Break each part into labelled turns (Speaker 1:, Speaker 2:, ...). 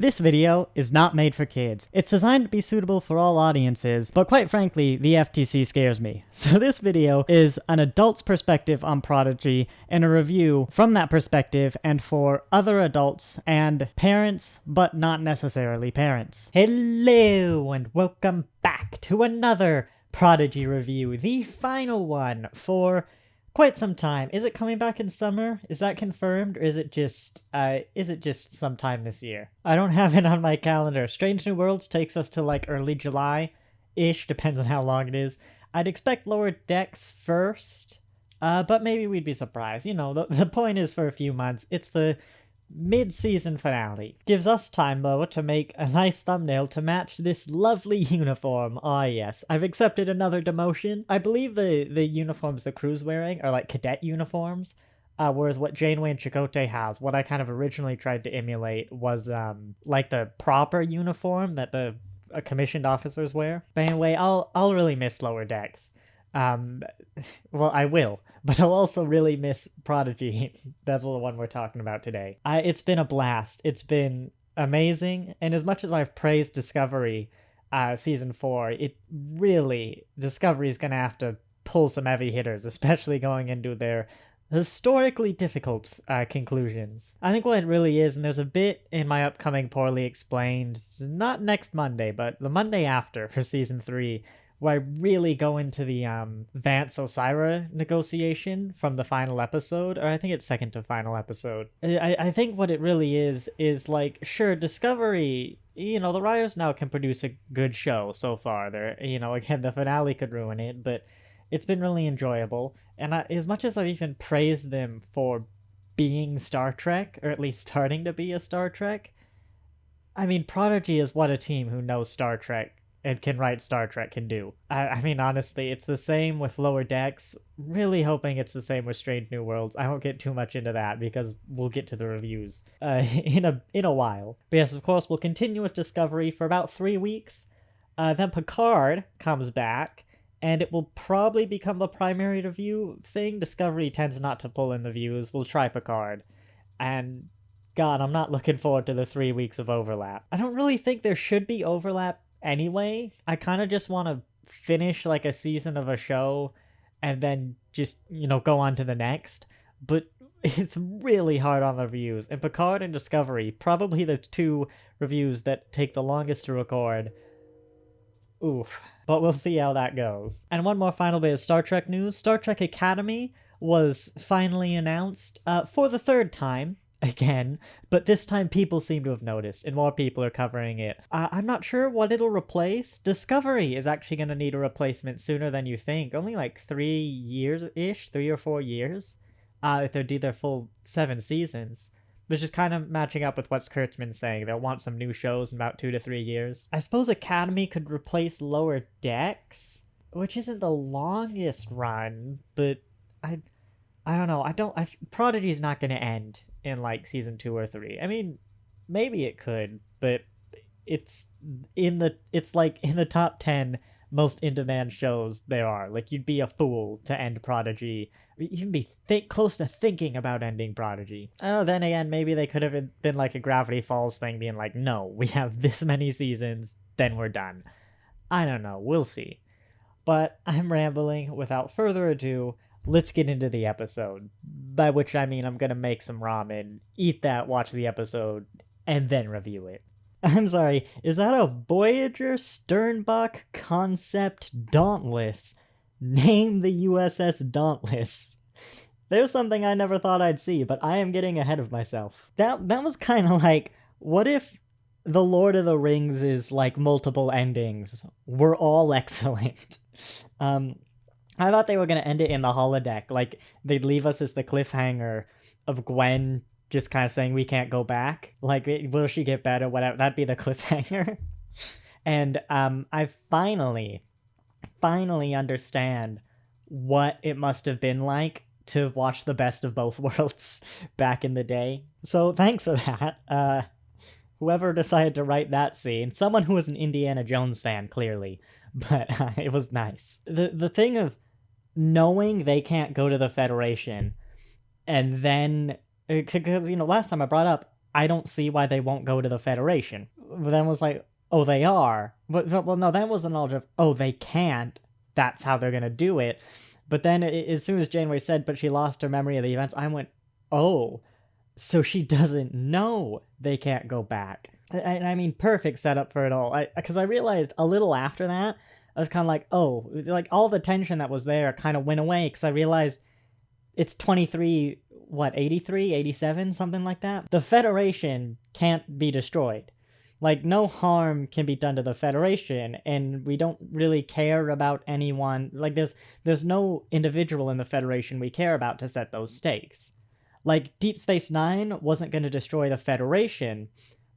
Speaker 1: This video is not made for kids. It's designed to be suitable for all audiences, but quite frankly, the FTC scares me. So this video is an adult's perspective on Prodigy and a review from that perspective and for other adults and parents, but not necessarily parents. Hello and welcome back to another Prodigy review, the final one for quite some time. Is it coming back in summer? Is that confirmed? Or is it just sometime this year? I don't have it on my calendar. Strange New Worlds takes us to like early July-ish, depends on how long it is. I'd expect Lower Decks first, but maybe we'd be surprised. You know, the point is for a few months. It's the mid-season finale. Gives us time, though, to make a nice thumbnail to match this lovely uniform. Ah, yes. I've accepted another demotion. I believe the uniforms the crew's wearing are like cadet uniforms, whereas what Janeway and Chakotay has, what I kind of originally tried to emulate was like the proper uniform that the commissioned officers wear. But anyway, I'll really miss Lower Decks. Well, I will, but I'll also really miss Prodigy. That's the one we're talking about today. It's been a blast. It's been amazing, and as much as I've praised Discovery, season 4, Discovery's gonna have to pull some heavy hitters, especially going into their historically difficult conclusions. I think what it really is, and there's a bit in my upcoming Poorly Explained, not next Monday, but the Monday after for season 3, where I really go into the Vance-Osira negotiation from the final episode, or I think it's second to final episode. I think what it really is like, sure, Discovery, you know, the writers now can produce a good show so far. They're, you know, again, the finale could ruin it, but it's been really enjoyable. And as much as I've even praised them for being Star Trek, or at least starting to be a Star Trek, I mean, Prodigy is what a team who knows Star Trek and can write Star Trek can do. I mean, honestly, it's the same with Lower Decks. Really hoping it's the same with Strange New Worlds. I won't get too much into that because we'll get to the reviews in a while. But yes, of course, we'll continue with Discovery for about 3 weeks. Then Picard comes back, and it will probably become the primary review thing. Discovery tends not to pull in the views. We'll try Picard. And God, I'm not looking forward to the 3 weeks of overlap. I don't really think there should be overlap anyway. I kind of just want to finish like a season of a show and then just, you know, go on to the next. But it's really hard on the reviews. And Picard and Discovery, probably the two reviews that take the longest to record. Oof. But we'll see how that goes. And one more final bit of Star Trek news. Star Trek Academy was finally announced for the third time. Again, but this time people seem to have noticed, and more people are covering it. I'm not sure what it'll replace. Discovery is actually going to need a replacement sooner than you think. Only like 3 years-ish, 3 or 4 years, if they do their full 7 seasons. Which is kind of matching up with what Kurtzman's saying. They'll want some new shows in about 2 to 3 years. I suppose Academy could replace Lower Decks, which isn't the longest run, but I don't know. Prodigy's not going to end in like season 2 or 3. I mean, maybe it could, but it's like in the top 10 most in-demand shows there are. Like, you'd be a fool to end Prodigy, or even be close to thinking about ending Prodigy. Oh, then again, maybe they could have been like a Gravity Falls thing, being like, no, we have this many seasons, then we're done. I don't know, we'll see. But I'm rambling. Without further ado, let's get into the episode. By which I mean I'm gonna make some ramen, eat that, watch the episode, and then review it. I'm sorry, is that a Voyager Sternbach concept Dauntless? Name the USS Dauntless. There's something I never thought I'd see, but I am getting ahead of myself. That was kind of like, what if The Lord of the Rings is like multiple endings? We're all excellent. I thought they were going to end it in the holodeck. Like, they'd leave us as the cliffhanger of Gwen just kind of saying we can't go back. Like, will she get better? Whatever. That'd be the cliffhanger. And I finally understand what it must have been like to watch the best of both worlds back in the day. So thanks for that. Whoever decided to write that scene. Someone who was an Indiana Jones fan, clearly. But it was nice. The thing of knowing they can't go to the Federation, and then, because, you know, last time I brought up, I don't see why they won't go to the Federation. But then was like, oh, they are. But well, no, that was the knowledge of, oh, they can't. That's how they're going to do it. But then as soon as Janeway said, but she lost her memory of the events, I went, oh, so she doesn't know they can't go back. And I mean, perfect setup for it all. Because I realized a little after that, I was kind of like, oh, like all the tension that was there kind of went away because I realized it's 23, 83, 87, something like that. The Federation can't be destroyed. Like, no harm can be done to the Federation, and we don't really care about anyone. Like, there's no individual in the Federation we care about to set those stakes. Like, Deep Space Nine wasn't going to destroy the Federation,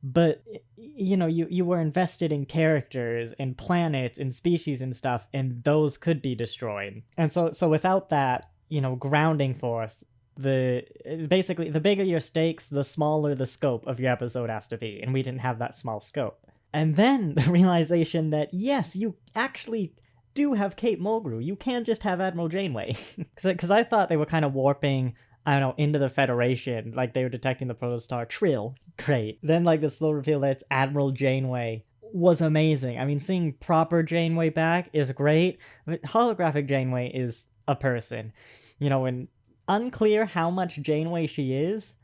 Speaker 1: but, you know, you were invested in characters and planets and species and stuff, and those could be destroyed. And so without that, you know, grounding force, basically the bigger your stakes, the smaller the scope of your episode has to be, and we didn't have that small scope. And then the realization that yes, you actually do have Kate Mulgrew. You can't just have Admiral Janeway. Because I thought they were kind of warping, I don't know, into the Federation, like they were detecting the protostar. Trill, great. Then like the slow reveal that it's Admiral Janeway was amazing. I mean, seeing proper Janeway back is great, but holographic Janeway is a person, you know. And unclear how much Janeway she is.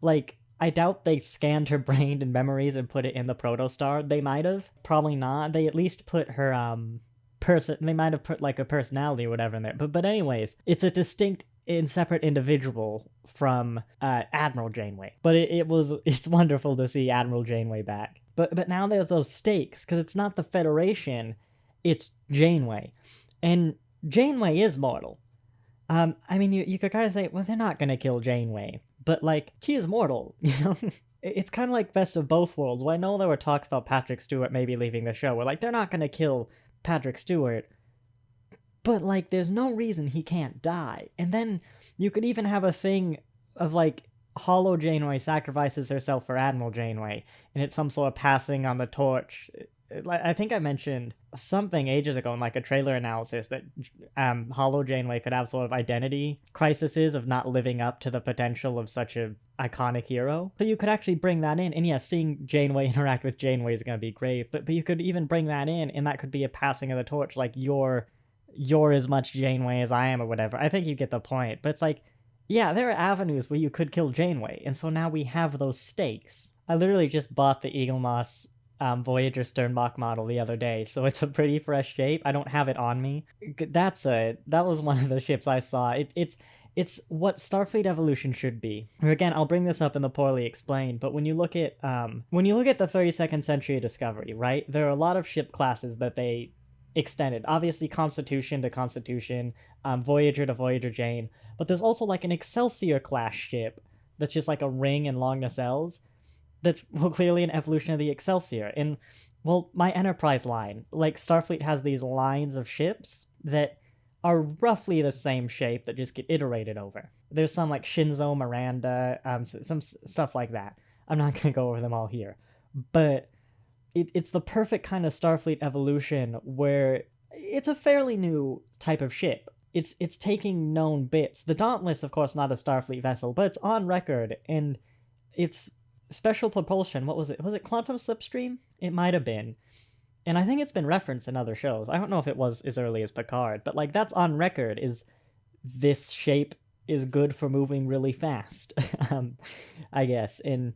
Speaker 1: Like, I doubt they scanned her brain and memories and put it in the protostar. They might have, probably not. They at least put her they might have put like a personality or whatever in there. But anyways, it's a distinct and separate individual from Admiral Janeway. But it's wonderful to see Admiral Janeway back. But now there's those stakes, because it's not the Federation, it's Janeway. And Janeway is mortal. I mean, you could kind of say, well, they're not going to kill Janeway. But, like, she is mortal, you know? It's kind of like Best of Both Worlds. Well, I know there were talks about Patrick Stewart maybe leaving the show. We're like, they're not going to kill Patrick Stewart. But, like, there's no reason he can't die. And then you could even have a thing of, like, Hollow Janeway sacrifices herself for Admiral Janeway. And it's some sort of passing on the torch. I think I mentioned something ages ago in like a trailer analysis that Hollow Janeway could have sort of identity crises of not living up to the potential of such a iconic hero. So you could actually bring that in, and yes, seeing Janeway interact with Janeway is going to be great, but you could even bring that in, and that could be a passing of the torch, like you're as much Janeway as I am or whatever. I think you get the point, but it's like, yeah, there are avenues where you could kill Janeway, and so now we have those stakes. I literally just bought the Eagle Moss Voyager Sternbach model the other day, so it's a pretty fresh shape. I don't have it on me. That was one of the ships I saw. It's what Starfleet Evolution should be. Again, I'll bring this up in the Poorly Explained, but when you look at the 32nd Century Discovery, right, there are a lot of ship classes that they extended. Obviously, Constitution to Constitution, Voyager to Voyager Jane, but there's also like an Excelsior class ship that's just like a ring and long nacelles. That's, well, clearly an evolution of the Excelsior. And, well, my Enterprise line, like, Starfleet has these lines of ships that are roughly the same shape that just get iterated over. There's some, like, Shinzo, Miranda, some stuff like that. I'm not going to go over them all here. But it's the perfect kind of Starfleet evolution where it's a fairly new type of ship. It's taking known bits. The Dauntless, of course, not a Starfleet vessel, but it's on record, and it's special propulsion. What was it? Was it quantum slipstream? It might have been. And I think it's been referenced in other shows. I don't know if it was as early as Picard, but like that's on record, is this shape is good for moving really fast. I guess. And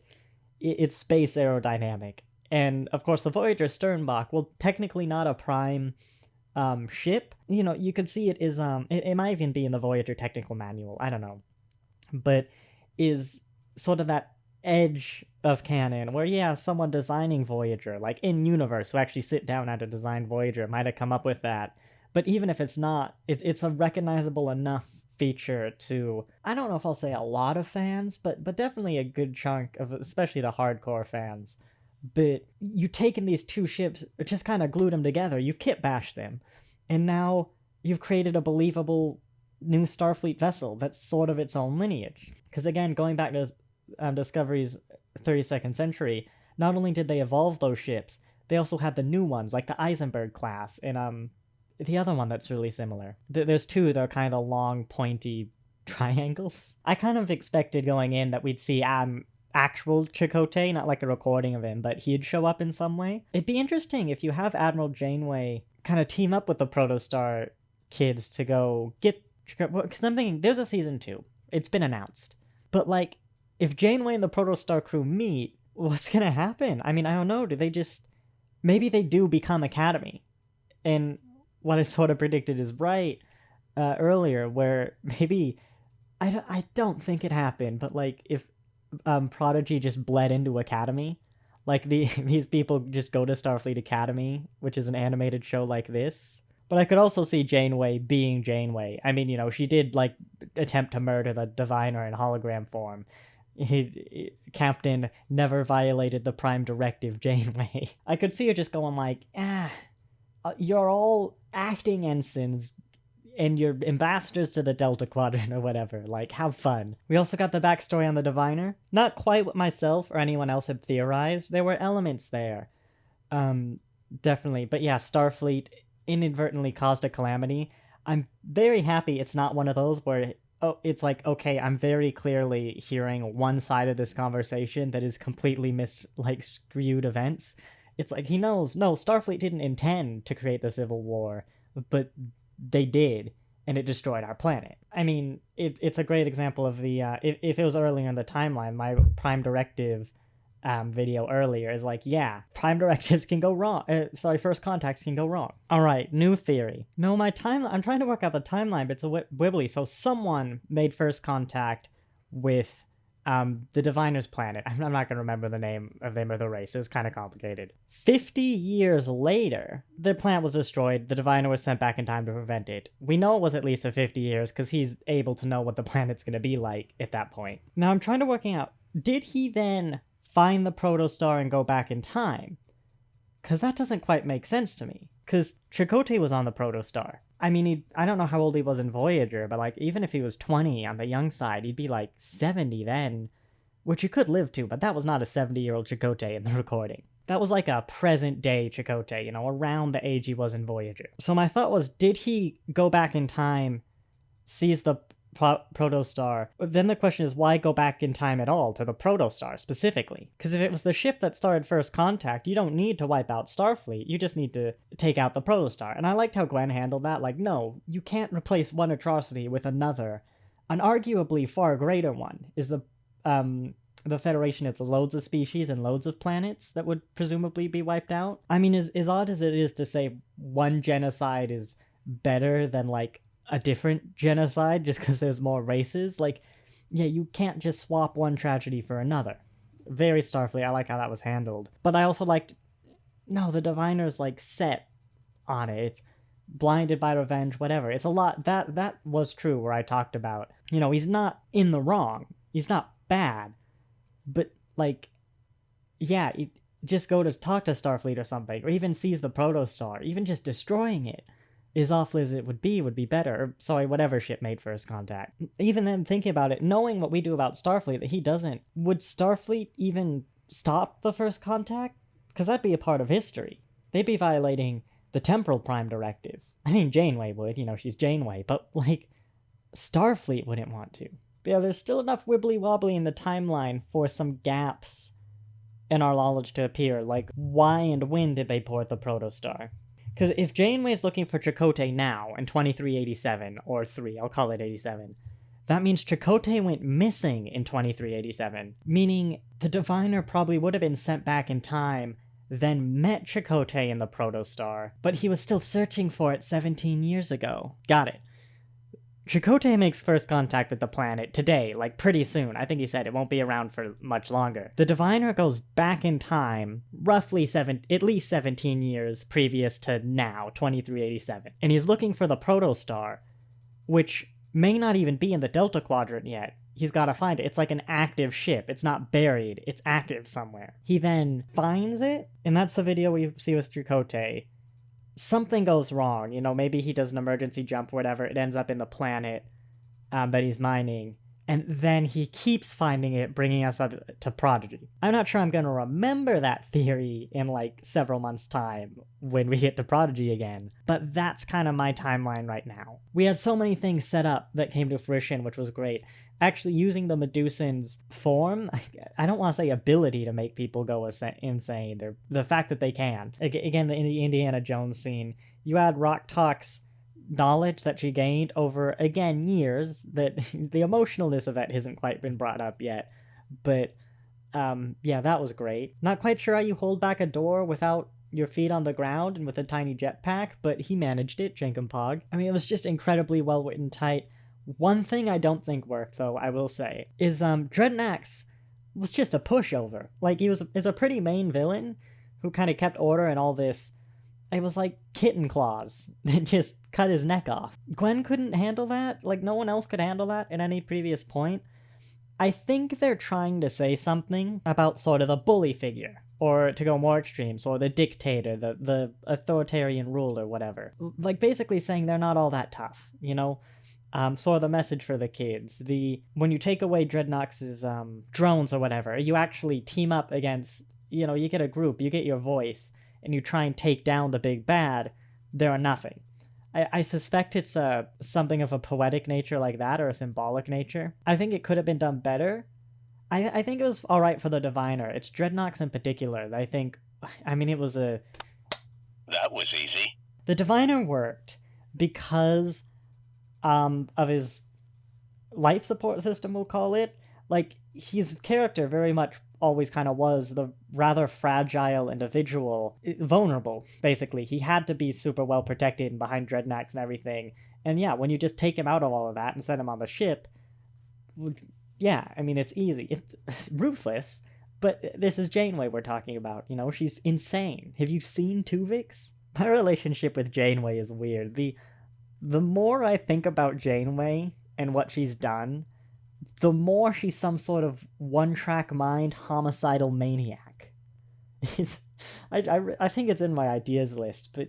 Speaker 1: it's space aerodynamic. And of course the Voyager Sternbach, well, technically not a prime ship. You know, you could see it is it might even be in the Voyager technical manual. I don't know. But is sort of that edge of canon where, yeah, someone designing Voyager, like in universe, who actually sit down and to design Voyager, might have come up with that. But even if it's not, it's a recognizable enough feature to, I don't know if I'll say a lot of fans, but definitely a good chunk of, especially the hardcore fans. But you've taken these two ships, just kind of glued them together, you've kit bashed them, and now you've created a believable new Starfleet vessel that's sort of its own lineage. Because again, going back to Discovery's 32nd Century, not only did they evolve those ships, they also had the new ones, like the Eisenberg class, and the other one that's really similar. There's two that are kind of long, pointy triangles. I kind of expected going in that we'd see actual Chakotay, not like a recording of him, but he'd show up in some way. It'd be interesting if you have Admiral Janeway kind of team up with the Protostar kids to go get Chakotay, because I'm thinking there's a season 2. It's been announced. But like, if Janeway and the Protostar crew meet, what's gonna happen? I mean, I don't know. Do they just... Maybe they do become Academy. And what I sort of predicted is right earlier, where maybe... I don't think it happened, but like, if Prodigy just bled into Academy, like these people just go to Starfleet Academy, which is an animated show like this. But I could also see Janeway being Janeway. I mean, you know, she did like attempt to murder the Diviner in hologram form. Captain never violated the Prime Directive, Janeway. I could see her just going like, you're all acting ensigns and you're ambassadors to the Delta Quadrant or whatever. Like, have fun. We also got the backstory on the Diviner. Not quite what myself or anyone else had theorized. There were elements there. Definitely. But yeah, Starfleet inadvertently caused a calamity. I'm very happy it's not one of those where it's like, okay, I'm very clearly hearing one side of this conversation that is completely skewed events. It's like, he knows, no, Starfleet didn't intend to create the Civil War, but they did, and it destroyed our planet. I mean, it's a great example of the, if it was earlier in the timeline, my Prime Directive video earlier is like, yeah, Prime Directives can go wrong. First contacts can go wrong. All right, new theory. No, I'm trying to work out the timeline, but it's a wibbly. So someone made first contact with the Diviner's planet. I'm not going to remember the name of them or the race. It was kind of complicated. 50 years later, the planet was destroyed. The Diviner was sent back in time to prevent it. We know it was at least 50 years because he's able to know what the planet's going to be like at that point. Now I'm trying to work out, did he then find the Protostar and go back in time? Because that doesn't quite make sense to me. Because Chakotay was on the Protostar. I mean, I don't know how old he was in Voyager, but like, even if he was 20 on the young side, he'd be like 70 then, which you could live to, but that was not a 70-year-old Chakotay in the recording. That was like a present-day Chakotay, you know, around the age he was in Voyager. So my thought was, did he go back in time, seize the Protostar? Then the question is, why go back in time at all to the Protostar specifically? Because if it was the ship that started first contact, you don't need to wipe out Starfleet, you just need to take out the Protostar. And I liked how Gwen handled that. Like, no, you can't replace one atrocity with another. An arguably far greater one is the Federation. It's loads of species and loads of planets that would presumably be wiped out. I mean, as odd as it is to say one genocide is better than like a different genocide just because there's more races, like, yeah, you can't just swap one tragedy for another. Very Starfleet. I like how that was handled. But I also liked, no, the Diviner's like set on it. It's blinded by revenge, whatever. It's a lot. That was true where I talked about, you know, he's not in the wrong. He's not bad. But like, yeah, just go to talk to Starfleet or something, or even seize the Protostar. Even just destroying it, as awful as it would be better. Or, sorry, whatever ship made first contact. Even then, thinking about it, knowing what we do about Starfleet, that he doesn't, would Starfleet even stop the first contact? Because that'd be a part of history. They'd be violating the Temporal Prime Directive. I mean, Janeway would, you know, she's Janeway, but, like, Starfleet wouldn't want to. But yeah, there's still enough wibbly-wobbly in the timeline for some gaps in our knowledge to appear, like, why and when did they port the Protostar? Because if Janeway's looking for Chakotay now in 2387, or 3, I'll call it 87, that means Chakotay went missing in 2387, meaning the Diviner probably would have been sent back in time, then met Chakotay in the Protostar, but he was still searching for it 17 years ago. Got it. Chakotay makes first contact with the planet today, like pretty soon. I think he said it won't be around for much longer. The Diviner goes back in time, roughly at least 17 years previous to now, 2387. And he's looking for the Protostar, which may not even be in the Delta Quadrant yet. He's got to find it. It's like an active ship. It's not buried. It's active somewhere. He then finds it, and that's the video we see with Chakotay. Something goes wrong, you know, maybe he does an emergency jump or whatever, it ends up in the planet that he's mining, and then he keeps finding it, bringing us up to Prodigy. I'm not sure I'm going to remember that theory in like several months' time when we get to Prodigy again, but that's kind of my timeline right now. We had so many things set up that came to fruition, which was great. Actually using the Medusan's form, I don't want to say ability to make people go insane. The fact that they can. Again, in the Indiana Jones scene, you add Rok-Tahk's knowledge that she gained over, again, years, that the emotionalness of it hasn't quite been brought up yet, but yeah, that was great. Not quite sure how you hold back a door without your feet on the ground and with a tiny jetpack, but he managed it, Jenkinpog. I mean, it was just incredibly well written, tight. One thing I don't think worked, though, I will say, is Dreadnax was just a pushover. Like, is a pretty main villain who kind of kept order and all this. It was like Kitten Claws that just cut his neck off. Gwen couldn't handle that. Like, no one else could handle that at any previous point. I think they're trying to say something about sort of the bully figure, or to go more extreme, so the dictator, the authoritarian ruler, whatever. Like, basically saying they're not all that tough, you know? Sort of the message for the kids. When you take away Dreadnox's drones or whatever, you actually team up against, you know, you get a group, you get your voice, and you try and take down the big bad, there are nothing. I suspect it's something of a poetic nature like that, or a symbolic nature. I think it could have been done better. I think it was alright for the Diviner. It's Dreadnox in particular that I think, I mean, it was a...
Speaker 2: That was easy.
Speaker 1: The Diviner worked because of his life support system, we'll call it. Like, his character very much always kind of was the rather fragile individual, vulnerable, basically. He had to be super well protected and behind Dreadnax and everything. And yeah, when you just take him out of all of that and set him on the ship, yeah, I mean, it's easy. It's ruthless, but this is Janeway we're talking about, you know? She's insane. Have you seen Tuvix? My relationship with Janeway is weird. The more I think about Janeway and what she's done, the more she's some sort of one-track mind homicidal maniac. I think it's in my ideas list, but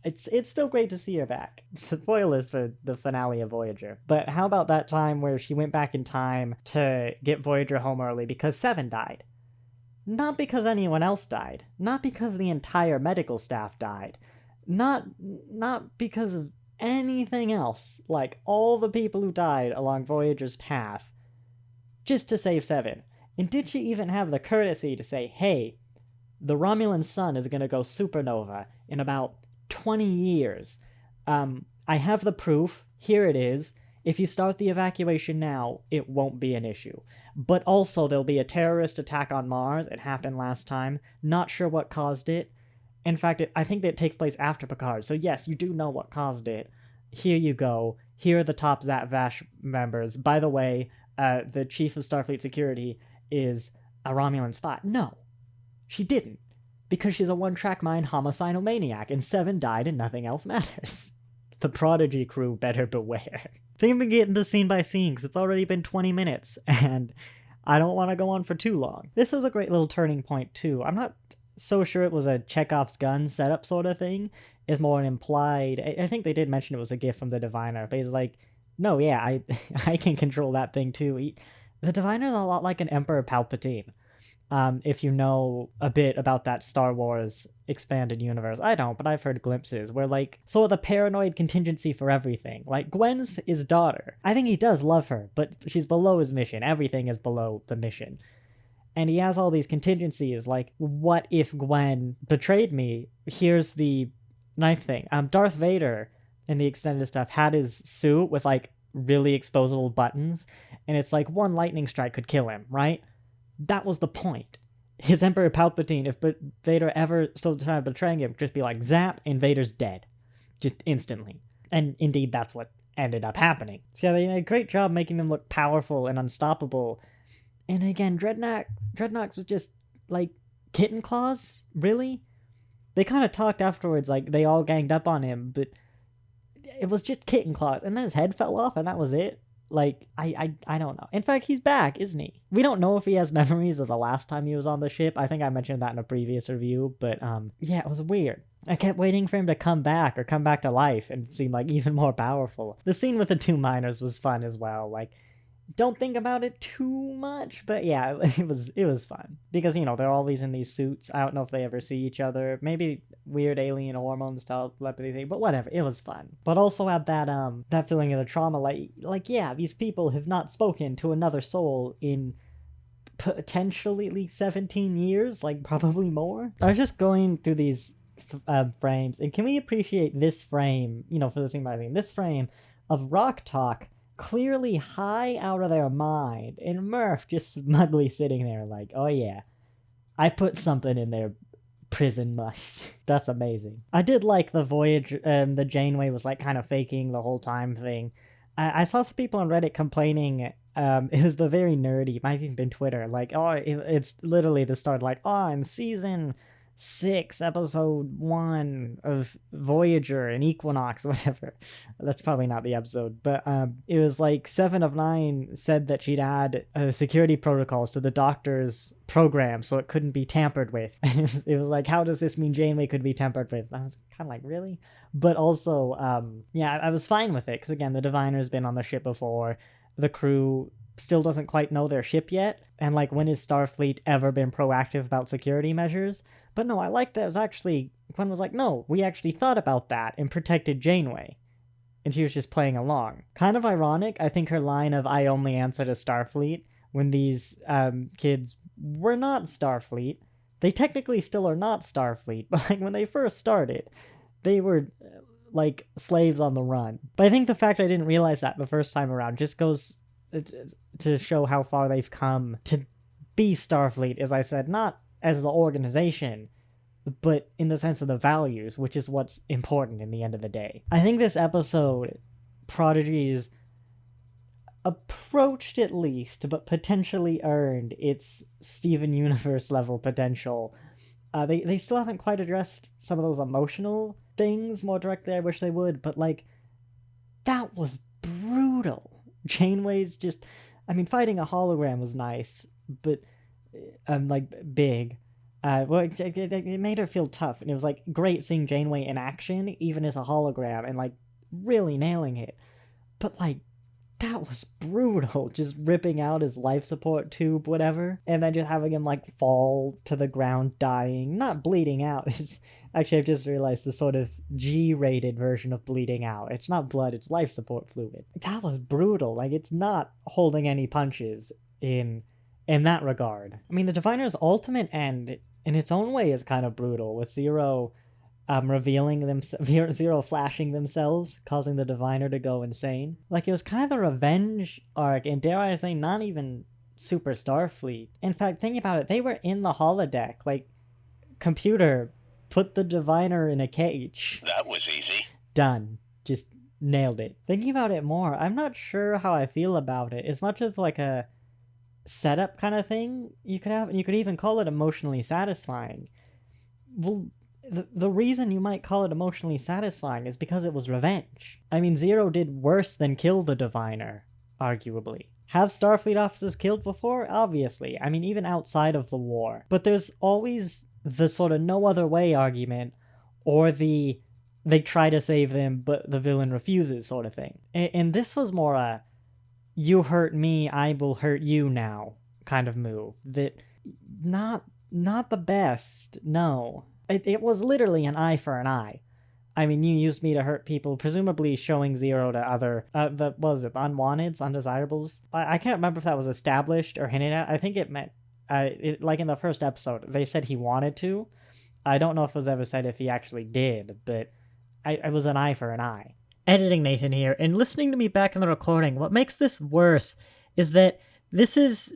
Speaker 1: it's still great to see her back. Spoilers for the finale of Voyager. But how about that time where she went back in time to get Voyager home early because Seven died? Not because anyone else died. Not because the entire medical staff died. Not because of anything else, like all the people who died along Voyager's path, just to save Seven. And did she even have the courtesy to say, hey, the Romulan sun is going to go supernova in about 20 years. I have the proof. Here it is. If you start the evacuation now, it won't be an issue. But also, there'll be a terrorist attack on Mars. It happened last time. Not sure what caused it. In fact, I think that it takes place after Picard, so yes, you do know what caused it. Here you go. Here are the top Zat Vash members. By the way, the chief of Starfleet Security is a Romulan spy. No, she didn't. Because she's a one-track mind homicidal maniac, and Seven died and nothing else matters. The Prodigy crew better beware. I think I'm gonna get into scene by scene, because it's already been 20 minutes, and I don't want to go on for too long. This is a great little turning point, too. I'm not so sure it was a Chekhov's gun setup sort of thing. Is more an implied... I think they did mention it was a gift from the Diviner, but he's like, no, yeah, I can control that thing too. The Diviner's a lot like an Emperor Palpatine. If you know a bit about that Star Wars expanded universe. I don't, but I've heard glimpses where, like, sort of the paranoid contingency for everything. Like, Gwen's his daughter. I think he does love her, but she's below his mission. Everything is below the mission. And he has all these contingencies, like, what if Gwen betrayed me? Here's the knife thing. Darth Vader, in the extended stuff, had his suit with, like, really exposable buttons, and it's like one lightning strike could kill him, right? That was the point. His Emperor Palpatine, if Vader ever still tried betraying him, just be like, zap, and Vader's dead. Just instantly. And indeed, that's what ended up happening. So yeah, they did a great job making them look powerful and unstoppable. And again, Dreadnox was just, like, kitten claws? Really? They kind of talked afterwards, like, they all ganged up on him, but it was just kitten claws, and then his head fell off, and that was it. Like, I don't know. In fact, he's back, isn't he? We don't know if he has memories of the last time he was on the ship. I think I mentioned that in a previous review, but, yeah, it was weird. I kept waiting for him to come back, or come back to life, and seem, like, even more powerful. The scene with the two miners was fun as well. Like, don't think about it too much, but yeah, it was fun because they're always in these suits. I don't know if they ever see each other. Maybe weird alien hormones telepathy thing, but whatever. It was fun. But also had that feeling of the trauma, like yeah, these people have not spoken to another soul in potentially at least 17 years, like probably more. I was just going through these frames, and can we appreciate this frame? For the scene by scene, this frame of Rock Talk clearly high out of their mind, and Murph just smugly sitting there like, oh yeah, I put something in their prison mush. That's amazing. I did like the Voyager, the Janeway was like kind of faking the whole time thing. I saw some people on Reddit complaining. It was the very nerdy, might have even been Twitter, like, oh, it's literally the start, like, oh, in season 6, episode 1 of Voyager and Equinox, whatever. That's probably not the episode, but it was like 7 of 9 said that she'd add security protocols to the Doctor's program so it couldn't be tampered with. And it was like, how does this mean Janeway could be tampered with? I was kind of like, really? But also, yeah, I was fine with it, because again, the Diviner's been on the ship before. The crew still doesn't quite know their ship yet, and like, when has Starfleet ever been proactive about security measures? But no, I like that it was actually, Gwen was like, no, we actually thought about that and protected Janeway. And she was just playing along. Kind of ironic, I think her line of, I only answer to Starfleet, when these kids were not Starfleet. They technically still are not Starfleet, but like, when they first started, they were like slaves on the run. But I think the fact I didn't realize that the first time around just goes to show how far they've come to be Starfleet, as I said, not as the organization, but in the sense of the values, which is what's important in the end of the day. I think this episode, Prodigy's approached at least, but potentially earned its Steven Universe level potential. They still haven't quite addressed some of those emotional things more directly. I wish they would, but like, that was brutal. Janeway's just, I mean, fighting a hologram was nice, but like, big. Well, it made her feel tough, and it was like great seeing Janeway in action, even as a hologram, and like really nailing it. But like, that was brutal, just ripping out his life support tube, whatever, and then just having him like fall to the ground dying, not bleeding out. It's actually, I've just realized, the sort of G-rated version of bleeding out. It's not blood, it's life support fluid. That was brutal. Like, it's not holding any punches in that regard. I mean, the Diviner's ultimate end in its own way is kind of brutal, with Zero Zero flashing themselves, causing the Diviner to go insane. Like, it was kind of the revenge arc, and dare I say, not even Super Starfleet. In fact, thinking about it, they were in the holodeck. Like, computer, put the Diviner in a cage.
Speaker 2: That was easy.
Speaker 1: Done. Just nailed it. Thinking about it more, I'm not sure how I feel about it. As much as like a setup kind of thing you could have, and you could even call it emotionally satisfying. Well, the reason you might call it emotionally satisfying is because it was revenge. I mean, Zero did worse than kill the Diviner, arguably. Have Starfleet officers killed before? Obviously. I mean, even outside of the war. But there's always the sort of no other way argument, or the they try to save them but the villain refuses sort of thing. And this was more a you hurt me, I will hurt you now kind of move. That not the best, no. It was literally an eye for an eye. I mean, you used me to hurt people, presumably showing Zero to other, what was it, unwanteds, undesirables? I can't remember if that was established or hinted at. I think it meant, like in the first episode, they said he wanted to. I don't know if it was ever said if he actually did, but it was an eye for an eye. Editing Nathan here, and listening to me back in the recording, what makes this worse is that this is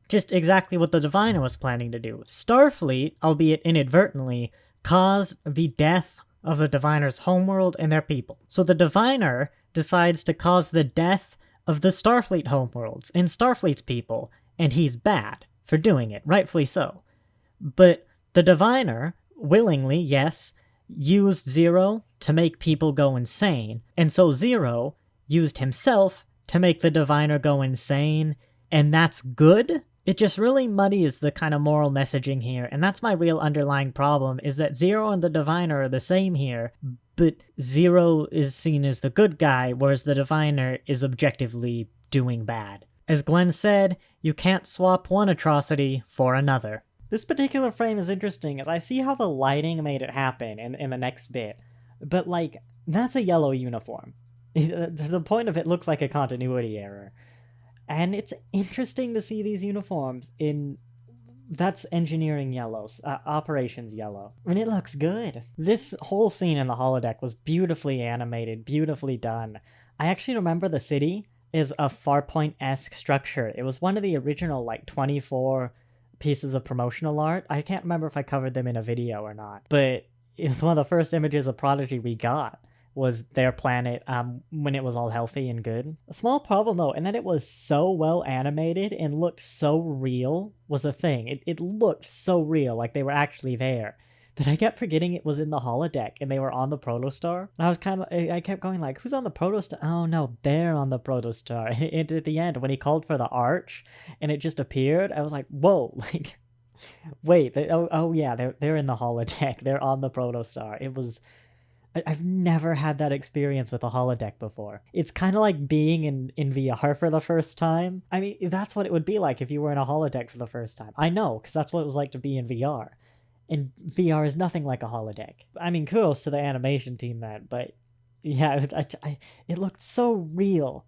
Speaker 1: just exactly what the Diviner was planning to do. Starfleet, albeit inadvertently, caused the death of the Diviner's homeworld and their people. So the Diviner decides to cause the death of the Starfleet homeworlds and Starfleet's people, and he's bad for doing it, rightfully so. But the Diviner, willingly, yes, used Zero to make people go insane, and so Zero used himself to make the Diviner go insane, and that's good? It just really muddies the kind of moral messaging here, and that's my real underlying problem, is that Zero and the Diviner are the same here, but Zero is seen as the good guy, whereas the Diviner is objectively doing bad. As Gwen said, you can't swap one atrocity for another. This particular frame is interesting, as I see how the lighting made it happen in the next bit. But, like, that's a yellow uniform. To the point of it looks like a continuity error. And it's interesting to see these uniforms in... That's engineering yellows, operations yellow. I mean, it looks good. This whole scene in the holodeck was beautifully animated, beautifully done. I actually remember the city is a Farpoint-esque structure. It was one of the original, like, 24 pieces of promotional art. I can't remember if I covered them in a video or not, but it was one of the first images of Prodigy we got, was their planet when it was all healthy and good. A small problem though, and that it was so well animated and looked so real was a thing. It looked so real, like they were actually there, that I kept forgetting it was in the holodeck and they were on the protostar. And I kept going like, who's on the protostar? Oh no, they're on the protostar. And at the end, when he called for the arch and it just appeared, I was like, whoa, like, wait, yeah, they're in the holodeck. They're on the protostar. It was... I've never had that experience with a holodeck before. It's kind of like being in VR for the first time. I mean, that's what it would be like if you were in a holodeck for the first time. I know, because that's what it was like to be in VR. And VR is nothing like a holodeck. I mean, kudos to the animation team, but yeah, it looked so real.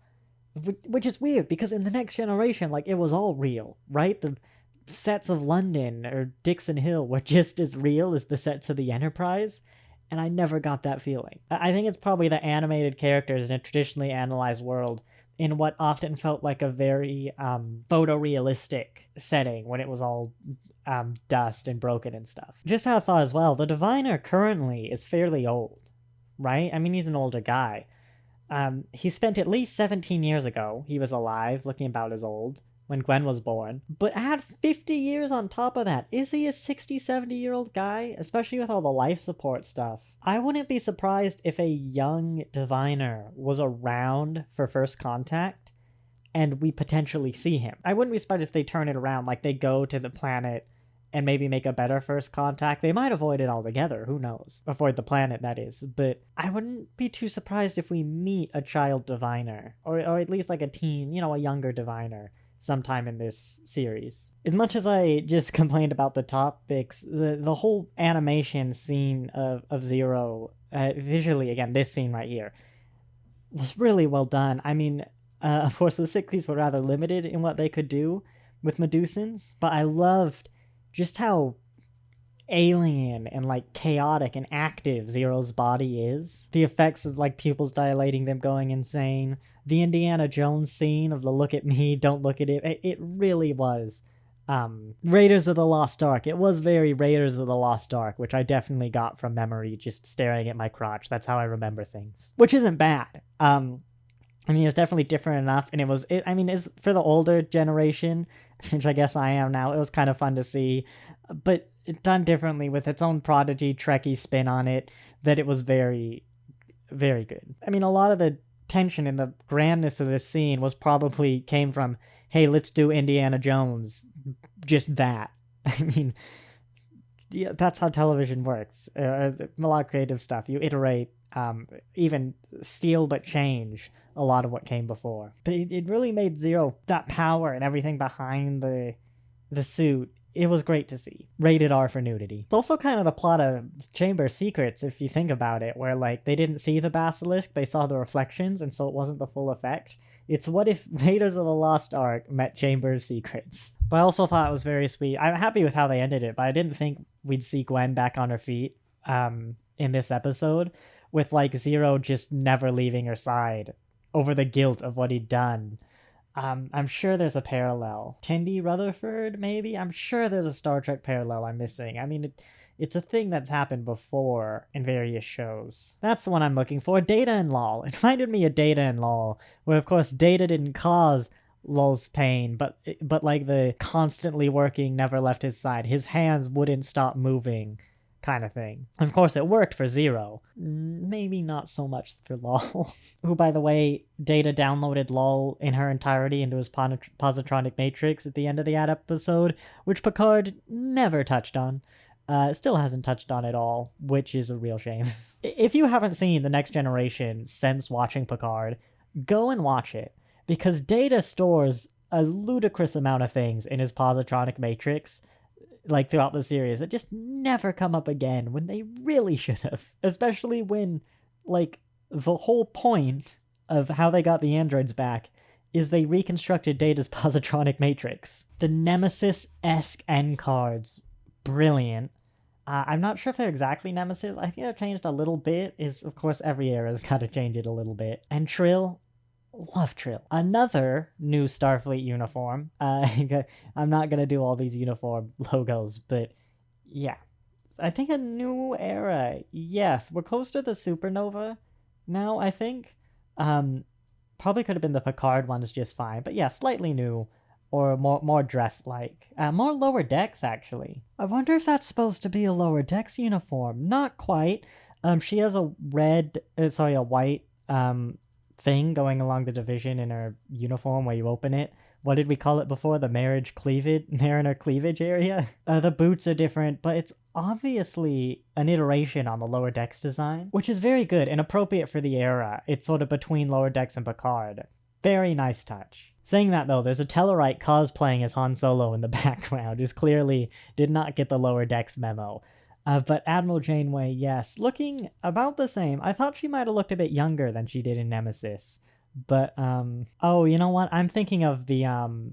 Speaker 1: Which is weird, because in the Next Generation, like, it was all real, right? The sets of London or Dixon Hill were just as real as the sets of the Enterprise. And I never got that feeling. I think it's probably the animated characters in a traditionally analyzed world in what often felt like a very photorealistic setting when it was all dust and broken and stuff. Just had a thought as well, the Diviner currently is fairly old, right? I mean, he's an older guy. He spent at least 17 years ago, he was alive, looking about as old, when Gwen was born. But add 50 years on top of that. Is he a 60, 70-year-old guy? Especially with all the life support stuff. I wouldn't be surprised if a young Diviner was around for First Contact and we potentially see him. I wouldn't be surprised if they turn it around, like they go to the planet and maybe make a better First Contact. They might avoid it altogether, who knows? Avoid the planet, that is. But I wouldn't be too surprised if we meet a child Diviner, or at least like a teen, a younger Diviner, sometime in this series. As much as I just complained about the topics, the whole animation scene of Zero, visually, again, this scene right here, was really well done. I mean, of course, the 60s were rather limited in what they could do with Medusans, but I loved just how alien and like chaotic and active Zero's body is. The effects of like pupils dilating, them going insane, the Indiana Jones scene of the look at me, don't look at it really was Raiders of the Lost Ark. It was very Raiders of the Lost Ark, which I definitely got from memory, just staring at my crotch. That's how I remember things, which isn't bad. I mean, it was definitely different enough, and it's for the older generation, which I guess I am now, it was kind of fun to see, but done differently with its own Prodigy, Trekkie spin on it, that it was very, very good. I mean, a lot of the tension and the grandness of this scene came from, hey, let's do Indiana Jones, just that. I mean, yeah, that's how television works. A lot of creative stuff. You iterate, even steal but change a lot of what came before. But it really made Zero, that power and everything behind the suit, it was great to see. Rated R for nudity. It's also kind of the plot of Chamber of Secrets, if you think about it, where like they didn't see the basilisk, they saw the reflections, and so it wasn't the full effect. It's what if Raiders of the Lost Ark met Chamber of Secrets. But I also thought it was very sweet. I'm happy with how they ended it, but I didn't think we'd see Gwen back on her feet in this episode, with like Zero just never leaving her side over the guilt of what he'd done. I'm sure there's a parallel. Tindy Rutherford, maybe? I'm sure there's a Star Trek parallel I'm missing. I mean, it's a thing that's happened before in various shows. That's the one I'm looking for. Data and Lol. It reminded me of Data and Lol, where of course Data didn't cause Lol's pain, but like the constantly working never left his side. His hands wouldn't stop moving kind of thing. Of course, it worked for Zero. Maybe not so much for Lol. Who, by the way, Data downloaded Lol in her entirety into his positronic matrix at the end of the episode, which Picard never touched on. Still hasn't touched on at all, which is a real shame. If you haven't seen The Next Generation since watching Picard, go and watch it, because Data stores a ludicrous amount of things in his positronic matrix, like throughout the series, that just never come up again when they really should have. Especially when, like, the whole point of how they got the androids back is they reconstructed Data's positronic matrix. The Nemesis-esque end cards, brilliant. I'm not sure if they're exactly Nemesis. I think they've changed a little bit. Is of course every era's got to change it a little bit. And Trill, love Trill. Another new Starfleet uniform. I'm not gonna do all these uniform logos, but yeah, I think a new era. Yes, we're close to the supernova now. I think. Probably could have been the Picard ones just fine, but yeah, slightly new. Or more dress-like. More lower decks, actually. I wonder if that's supposed to be a lower decks uniform. Not quite. She has a white thing going along the division in her uniform where you open it. What did we call it before? The mariner cleavage area? The boots are different, but it's obviously an iteration on the lower decks design, which is very good and appropriate for the era. It's sort of between lower decks and Picard. Very nice touch. Saying that, though, there's a Tellarite cosplaying as Han Solo in the background, who clearly did not get the lower decks memo. But Admiral Janeway, yes, looking about the same. I thought she might have looked a bit younger than she did in Nemesis. But, oh, you know what? I'm thinking of the,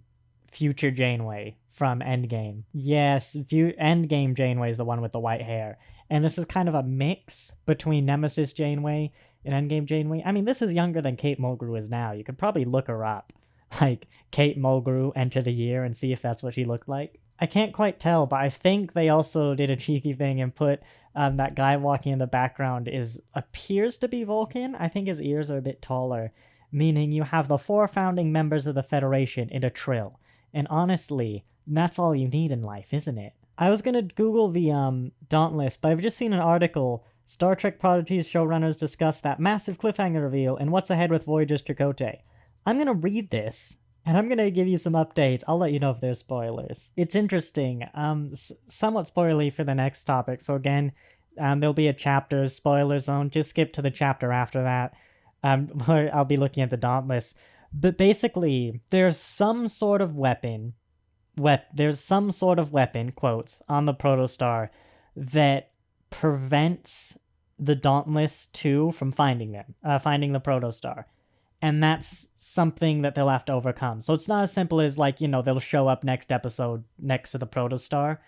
Speaker 1: future Janeway from Endgame. Yes, Endgame Janeway is the one with the white hair. And this is kind of a mix between Nemesis Janeway and Endgame Janeway. I mean, this is younger than Kate Mulgrew is now. You could probably look her up. Like, Kate Mulgrew, Enter the Year, and see if that's what she looked like. I can't quite tell, but I think they also did a cheeky thing and put that guy walking in the background appears to be Vulcan. I think his ears are a bit taller, meaning you have the 4 founding members of the Federation in a trill. And honestly, that's all you need in life, isn't it? I was gonna Google the Dauntless, but I've just seen an article. Star Trek Prodigy's showrunners discuss that massive cliffhanger reveal and what's ahead with Voyager's Chakotay. I'm going to read this, and I'm going to give you some updates. I'll let you know if there's spoilers. It's interesting. Somewhat spoilery for the next topic. So again, there'll be a chapter spoiler zone. Just skip to the chapter after that, where I'll be looking at the Dauntless. But basically, there's some sort of weapon, quotes, on the protostar that prevents the Dauntless 2 from finding the protostar. And that's something that they'll have to overcome. So it's not as simple as, like, you know, they'll show up next episode next to the protostar.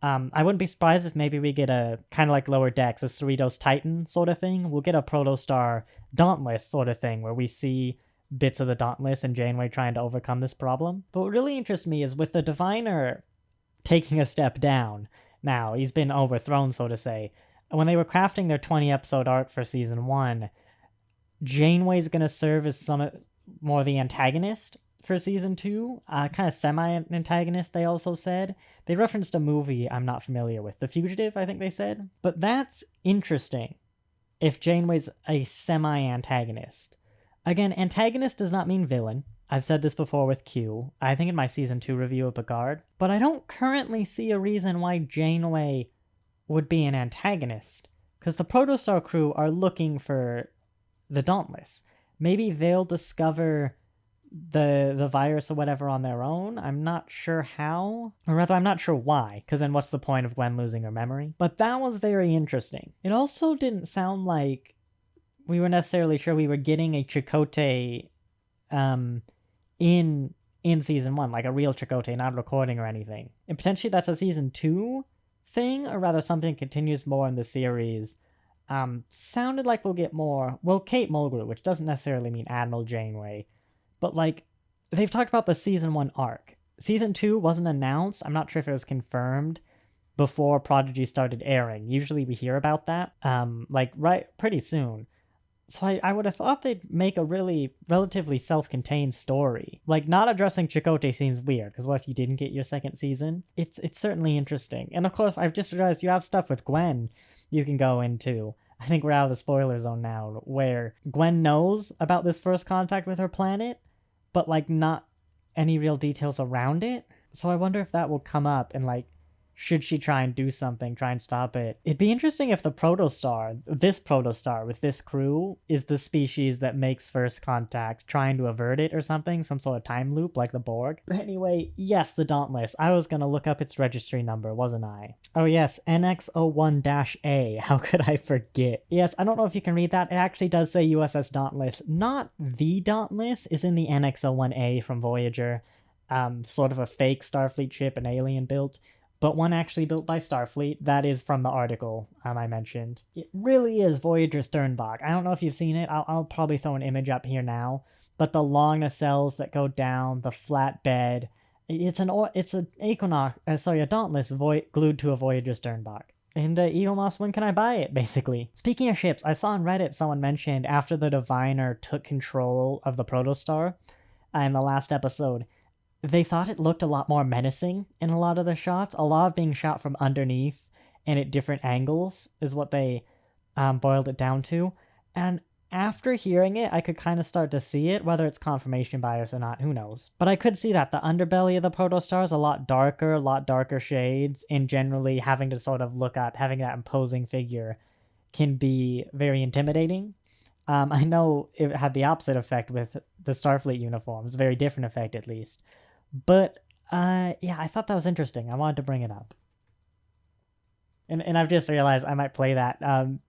Speaker 1: I wouldn't be surprised if maybe we get a, kind of like Lower Decks, a Cerritos Titan sort of thing. We'll get a protostar Dauntless sort of thing, where we see bits of the Dauntless and Janeway trying to overcome this problem. But what really interests me is with the Diviner taking a step down. Now, he's been overthrown, so to say. When they were crafting their 20-episode arc for Season 1... Janeway's going to serve as some more the antagonist for Season 2. Kind of semi-antagonist, they also said. They referenced a movie I'm not familiar with. The Fugitive, I think they said. But that's interesting, if Janeway's a semi-antagonist. Again, antagonist does not mean villain. I've said this before with Q. I think in my Season 2 review of Picard. But I don't currently see a reason why Janeway would be an antagonist. Because the Protostar crew are looking for the Dauntless. Maybe they'll discover the virus or whatever on their own. I'm not sure how. Or rather, I'm not sure why, because then what's the point of Gwen losing her memory? But that was very interesting. It also didn't sound like we were necessarily sure we were getting a Chakotay in Season 1, like a real Chakotay, not a recording or anything. And potentially that's a Season 2 thing, or rather something continues more in the series. Sounded like we'll get more, well, Kate Mulgrew, which doesn't necessarily mean Admiral Janeway, but like, they've talked about the Season 1 arc. Season 2 wasn't announced. I'm not sure if it was confirmed before Prodigy started airing. Usually we hear about that, pretty soon. So I would have thought they'd make a really relatively self-contained story. Like, not addressing Chakotay seems weird, because what if you didn't get your second season? It's certainly interesting. And of course, I've just realized you have stuff with Gwen you can go into. I think we're out of the spoiler zone now, where Gwen knows about this first contact with her planet, but, like, not any real details around it. So I wonder if that will come up and, like, should she try and do something, try and stop it. It'd be interesting if the this protostar with this crew is the species that makes first contact, trying to avert it or something, some sort of time loop like the Borg. But anyway, yes, the Dauntless. I was gonna look up its registry number, wasn't I? Oh yes, NX01-A. How could I forget? Yes, I don't know if you can read that. It actually does say USS Dauntless. Not the Dauntless is in the NX01-A from Voyager. Sort of a fake Starfleet ship, an alien built, but one actually built by Starfleet. That is from the article I mentioned. It really is Voyager Sternbach. I don't know if you've seen it. I'll probably throw an image up here now. But the long nacelles that go down, the flat bed, it's a Dauntless glued to a Voyager Sternbach. And Eagle Moss, when can I buy it, basically? Speaking of ships, I saw on Reddit someone mentioned after the Diviner took control of the Protostar in the last episode, they thought it looked a lot more menacing in a lot of the shots. A lot of being shot from underneath and at different angles is what they boiled it down to. And after hearing it, I could kind of start to see it, whether it's confirmation bias or not, who knows. But I could see that the underbelly of the protostar is a lot darker shades, and generally having to sort of look at, having that imposing figure can be very intimidating. I know it had the opposite effect with the Starfleet uniforms, a very different effect at least. But, yeah, I thought that was interesting. I wanted to bring it up. And I've just realized I might play that.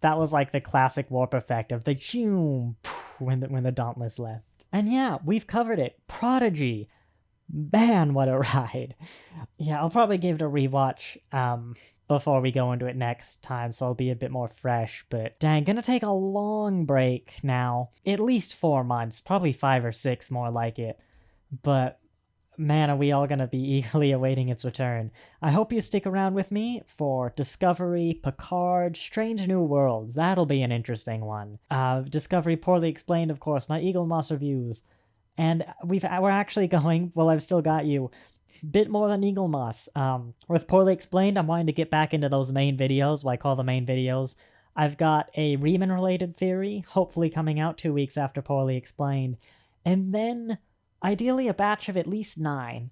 Speaker 1: That was like the classic warp effect of the choom when the Dauntless left. And yeah, we've covered it. Prodigy. Man, what a ride. Yeah, I'll probably give it a rewatch before we go into it next time, so I'll be a bit more fresh. But dang, gonna take a long break now. At least 4 months, probably 5 or 6 more like it. But man, are we all going to be eagerly awaiting its return. I hope you stick around with me for Discovery, Picard, Strange New Worlds. That'll be an interesting one. Discovery Poorly Explained, of course, my Eagle Moss reviews. And we're actually going, well, I've still got you, bit more than Eagle Moss. With Poorly Explained, I'm wanting to get back into those main videos, what I call the main videos. I've got a Riemann-related theory, hopefully coming out 2 weeks after Poorly Explained. And then ideally a batch of at least 9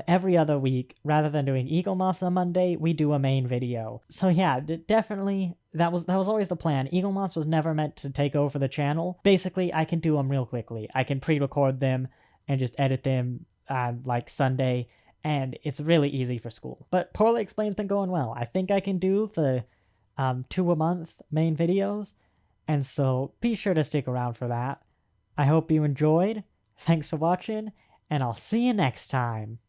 Speaker 1: every other week. Rather than doing Eagle Moss on Monday, we do a main video. So yeah, definitely that was always the plan. Eagle Moss was never meant to take over the channel. Basically, I can do them real quickly. I can pre-record them and just edit them like Sunday, and it's really easy for school. But Poorly Explained's been going well. I think I can do the 2 a month main videos, and so be sure to stick around for that. I hope you enjoyed. Thanks for watching, and I'll see you next time.